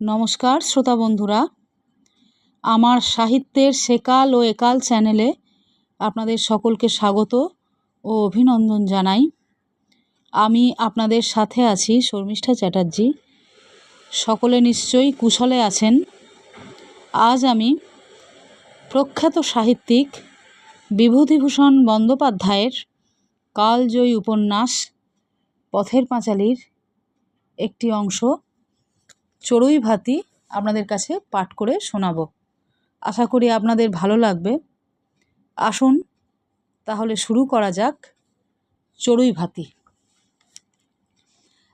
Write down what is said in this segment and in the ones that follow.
নমস্কার শ্রোতা বন্ধুরা, আমার সাহিত্যের সেকাল ও একাল চ্যানেলে আপনাদের সকলকে স্বাগত ও অভিনন্দন জানাই। আমি আপনাদের সাথে আছি শর্মিষ্ঠা চ্যাটার্জি। সকলে নিশ্চয়ই কুশলে আছেন। আজ আমি প্রখ্যাত সাহিত্যিক বিভূতিভূষণ বন্দ্যোপাধ্যায়ের কালজয়ী উপন্যাস পথের পাঁচালীর একটি অংশ চড়ুইভাতি আপনাদের কাছে পাঠ করে শোনাব। আশা করি আপনাদের ভালো লাগবে। আসুন তাহলে শুরু করা যাক। চড়ুইভাতি।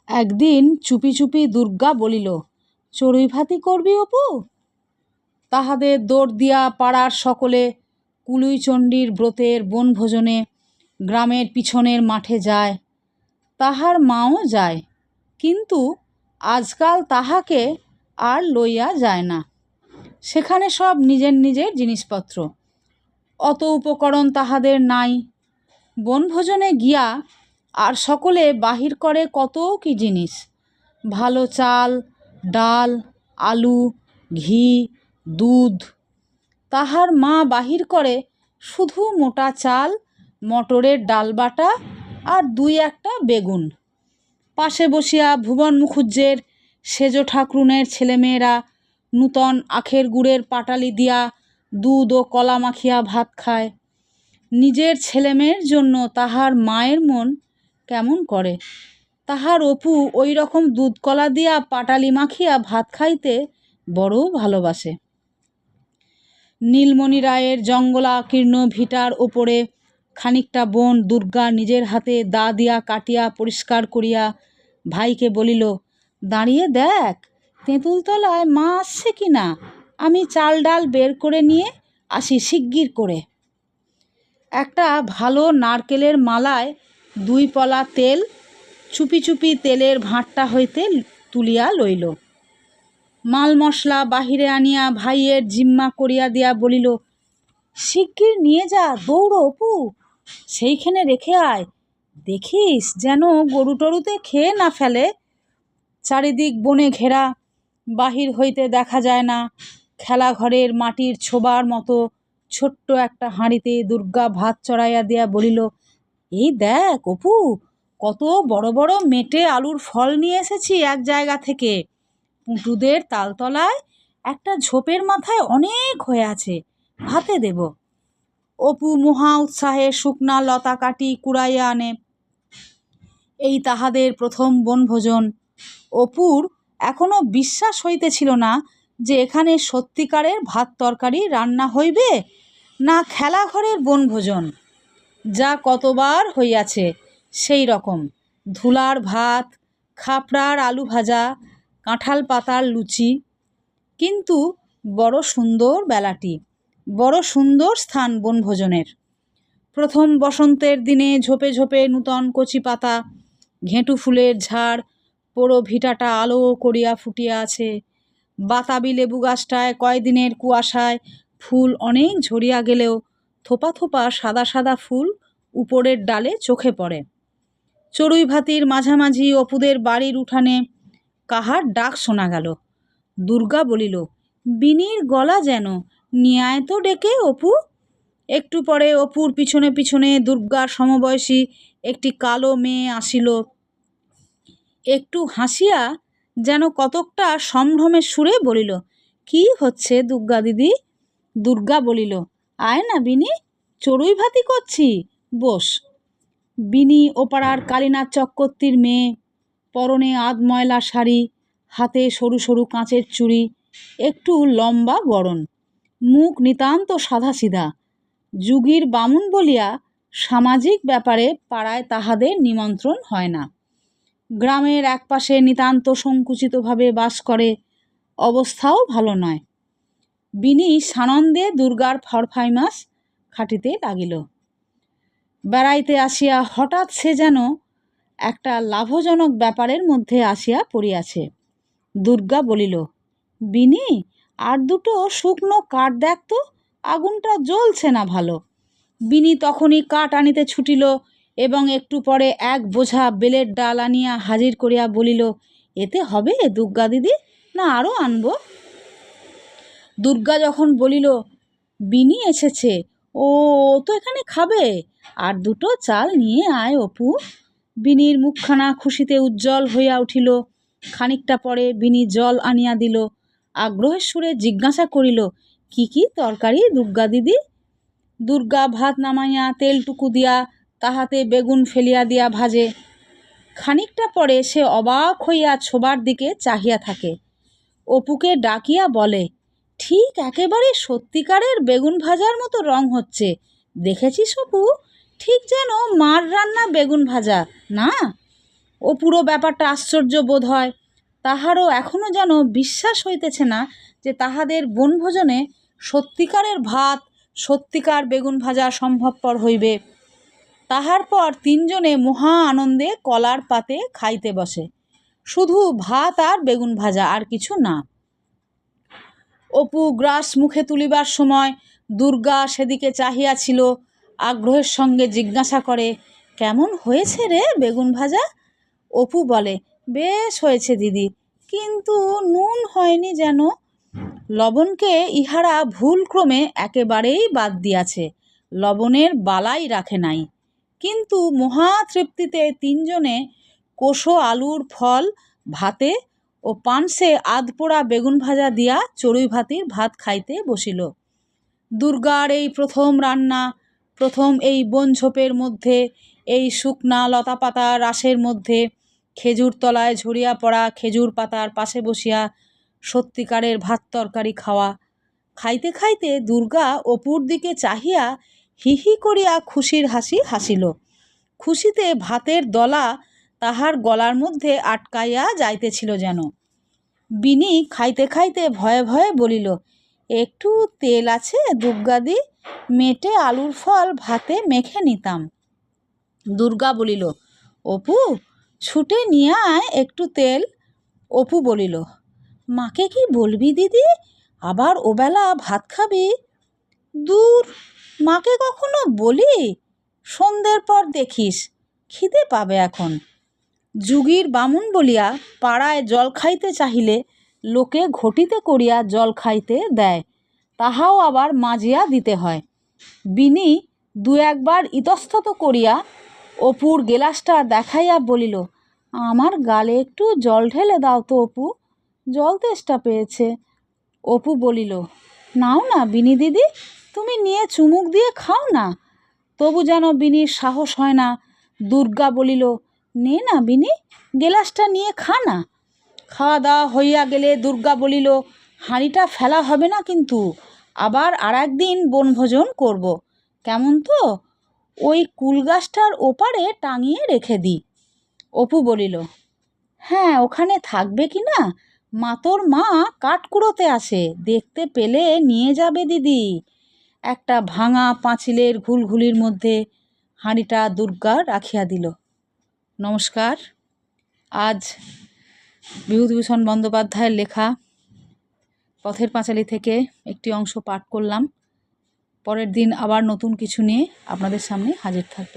একদিন চুপি চুপি দুর্গা বলিল, চড়ুইভাতি করবি অপু? তাহাদের দৌড় দিয়া পাড়ার সকলে কুলুইচণ্ডীর ব্রতের বনভোজনে গ্রামের পিছনের মাঠে যায়। তাহার মাও যায়, কিন্তু আজকাল তাহাকে আর লইয়া যায় না। সেখানে সব নিজের নিজের জিনিসপত্র, অত উপকরণ তাহাদের নাই। বনভোজনে গিয়া আর সকলে বাহির করে কত কি জিনিস, ভালো চাল, ডাল, আলু, ঘি, দুধ। তাহার মা বাহির করে শুধু মোটা চাল, মটরের ডাল বাটা আর দুই একটা বেগুন। পাশে বসিয়া ভুবন মুখুজ্জের সেজ ঠাকরুনের ছেলেমেয়েরা নূতন আখের গুড়ের পাটালি দিয়া দুধ ও কলা মাখিয়া ভাত খায়। নিজের ছেলেমেয়ের জন্য তাহার মায়ের মন কেমন করে। তাহার অপু ওই রকম দুধ কলা দিয়া পাটালি মাখিয়া ভাত খাইতে বড় ভালোবাসে। নীলমণি রায়ের জঙ্গলাকীর্ণ ভিটার ওপরে খানিকটা বন দুর্গা নিজের হাতে দা দিয়া কাটিয়া পরিষ্কার করিয়া ভাইকে বলিল, দাঁড়িয়ে দেখ তেঁতুলতলায় মা আসছে কি না, আমি চাল ডাল বের করে নিয়ে আসি শিগগির করে। একটা ভালো নারকেলের মালায় 2 পলা তেল চুপি চুপি তেলের ভাঁটটা হইতে তুলিয়া লইল। মাল মশলা বাহিরে আনিয়া ভাইয়ের জিম্মা করিয়া দিয়া বলিল, শিগগির নিয়ে যা, দৌড়ো অপু, সেইখানে রেখে আয়, দেখিস যেন গরু টরুতে খেয়ে না ফেলে। চারিদিক বনে ঘেরা, বাহির হইতে দেখা যায় না। খেলাঘরের মাটির ছোবার মতো ছোট্ট একটা হাঁড়িতে দুর্গা ভাত চড়াইয়া দিয়া বলিল, এই দেখ অপু, কত বড় বড় মেটে আলুর ফল নিয়ে এসেছি এক জায়গা থেকে। পুঁটুদের তালতলায় একটা ঝোপের মাথায় অনেক হয়ে আছে, ভাতে দেব। অপু মহা উৎসাহে শুকনা লতা কাটি কুড়াইয়া আনে। এই তাহাদের প্রথম বনভোজন। অপুর এখনো বিশ্বাস হইতেছিল না যে এখানে সত্যিকারের ভাত তরকারি রান্না হইবে, না খেলাঘরের বনভোজন, যা কতবার হইয়াছে সেই রকম। ধুলার ভাত, খাপড়ার আলু ভাজা, কাঁঠাল পাতার লুচি। কিন্তু বড় সুন্দর বেলাটি, বড় সুন্দর স্থান বনভোজনের। প্রথম বসন্তের দিনে ঝোপে ঝোপে নূতন কচি পাতা, ঘেঁটু ফুলের ঝাড় পোড়ো ভিটাটা আলো করিয়া ফুটিয়া আছে। বাতাবি লেবু গাছটায় কয়দিনের কুয়াশায় ফুল অনেক ঝরিয়া গেলেও থোপা থোপা সাদা সাদা ফুল উপরের ডালে চোখে পড়ে। চড়ুইভাতির মাঝামাঝি অপুদের বাড়ির উঠানে কাহার ডাক শোনা গেল। দুর্গা বলিল, বিনির গলা যেন, নিয়ে আয় তো ডেকে অপু। একটু পরে অপুর পিছনে পিছনে দুর্গার সমবয়সী একটি কালো মেয়ে আসিল। একটু হাসিয়া যেন কতকটা সম্ভ্রমের সুরে বলিল, কি হচ্ছে দুর্গা দিদি? দুর্গা বলিল, আয় না বিনি, চড়ুইভাতি করছি, বস। বিনি ওপাড়ার কালীনাথ চক্রবর্তীর মেয়ে, পরনে আধময়লা শাড়ি, হাতে সরু সরু কাঁচের চুড়ি, একটু লম্বা গড়ন, মুখ নিতান্ত সাদাসিধা। যুগীর বামুন বলিয়া সামাজিক ব্যাপারে পাড়ায় তাহাদের নিমন্ত্রণ হয় না। গ্রামের একপাশে নিতান্ত সংকুচিতভাবে বাস করে, অবস্থাও ভালো নয়। বিনি সানন্দে দুর্গার ফরফাইমাস খাটিতে লাগিল। বেড়াইতে আসিয়া হঠাৎ সে যেন একটা লাভজনক ব্যাপারের মধ্যে আসিয়া পড়িয়াছে। দুর্গা বলিল, বিনি, আর দুটো শুকনো কাঠ দেখ তো, আগুনটা জ্বলছে না ভালো। বিনি তখনই কাঠ আনিতে ছুটিল এবং একটু পরে এক বোঝা বেলের ডাল আনিয়া হাজির করিয়া বলিল, এতে হবে দুর্গা দিদি, না আরও আনবো? দুর্গা যখন বলিল, বিনি এসেছে, ও তো এখানে খাবে, আর দুটো চাল নিয়ে আয় অপু। বিনির মুখখানা খুশিতে উজ্জ্বল হইয়া উঠিল। খানিকটা পরে বিনি জল আনিয়া দিল। আগ্রহের সুরে জিজ্ঞাসা করিল, কি কি তরকারি দুর্গা দিদি? দুর্গা ভাত নামাইয়া তেলটুকু দিয়া তাহাতে বেগুন ফেলিয়া দিয়া ভাজে। খানিকটা পরে সে অবাক হইয়া ছোবার দিকে চাহিয়া থাকে। অপুকে ডাকিয়া বলে, ঠিক একেবারে সত্যিকারের বেগুন ভাজার মতো রং হচ্ছে, দেখেছিস অপু? ঠিক যেন মার রান্না বেগুন ভাজা না? ও পুরো ব্যাপারটা আশ্চর্য বোধ হয়। তাহারও এখনও যেন বিশ্বাস হইতেছে না যে তাহাদের বনভোজনে সত্যিকারের ভাত, সত্যিকার বেগুন ভাজা সম্ভবপর হইবে। তাহার পর তিনজনে মহা আনন্দে কলার পাতে খাইতে বসে। শুধু ভাত আর বেগুন ভাজা, আর কিছু না। অপু গ্রাস মুখে তুলিবার সময় দুর্গা সেদিকে চাহিয়াছিল। আগ্রহের সঙ্গে জিজ্ঞাসা করে, কেমন হয়েছে রে বেগুন ভাজা? অপু বলে, বেশ হয়েছে দিদি, কিন্তু নুন হয়নি যেন। লবণকে ইহারা ভুলক্রমে একেবারেই বাদ দিয়াছে, লবণের বালাই রাখে নাই। কিন্তু মহা তৃপ্তিতে তিনজনে কোষো আলুর ফল ভাতে ও পানসে আধপোড়া বেগুন ভাজা দিয়া চড়ুই ভাতির ভাত খাইতে বসিল। দুর্গার এই প্রথম রান্না, প্রথম এই বনঝোপের মধ্যে, এই শুকনা লতাপাতা রাসের মধ্যে, খেজুর তলায় ঝরিয়া পড়া খেজুর পাতার পাশে বসিয়া সত্যিকারের ভাত তরকারি খাওয়া। খাইতে খাইতে দুর্গা অপুর দিকে চাহিয়া হি হি করিয়া খুশির হাসি হাসিল। খুশিতে ভাতের দলা তাহার গলার মধ্যে আটকাইয়া যাইতেছিল যেন। বিনি খাইতে খাইতে ভয়ে ভয়ে বলিল, একটু তেল আছে দুর্গাদি? মেটে আলুর ফল ভাতে মেখে নিতাম। দুর্গা বলিল, অপু ছুটে নিয়ে আয় একটু তেল। অপু বলিল, মাকে কি বলবি দিদি, আবার ওবেলা ভাত খাবি? দূর, মাকে কখনো বলি? সন্ধ্যের পর দেখিস, খিদে পাবে এখন। যুগীর বামুন বলিয়া পাড়ায় জল খাইতে চাহিলে লোকে ঘটিতে করিয়া জল খাইতে দেয়, তাহাও আবার মাজিয়া দিতে হয়। বিনি দু একবার ইতস্তত করিয়া অপুর গেলাসটা দেখাইয়া বলিল, আমার গালে একটু জল ঢেলে দাও তো অপু, জল তেষ্টা পেয়েছে। অপু বলিল, নাও না বিনি দিদি, তুমি নিয়ে চুমুক দিয়ে খাও না। তবু যেন বিনির সাহস হয় না। দুর্গা বলিল, নে না বিনি, গেলাসটা নিয়ে খা না। খাওয়া দাওয়া হইয়া গেলে দুর্গা বলিল, হাঁড়িটা ফেলা হবে না কিন্তু, আবার আর একদিন বনভোজন করব, কেমন তো? ওই কুল গাছটার ওপারে টাঙিয়ে রেখে দিই। অপু বলিল, হ্যাঁ, ওখানে থাকবে কি না? মাতোর মা কাঠ কুড়োতে আসে, দেখতে পেলে নিয়ে যাবে দিদি। একটা ভাঙা পাঁচিলের ঘুলঘুলির মধ্যে হাঁড়িটা দুর্গা রাখিয়া দিল। নমস্কার। আজ বিভূতিভূষণ বন্দ্যোপাধ্যায়ের লেখা পথের পাঁচালী থেকে একটি অংশ পাঠ করলাম। পরের দিন আবার নতুন কিছু নিয়ে আপনাদের সামনে হাজির থাকব।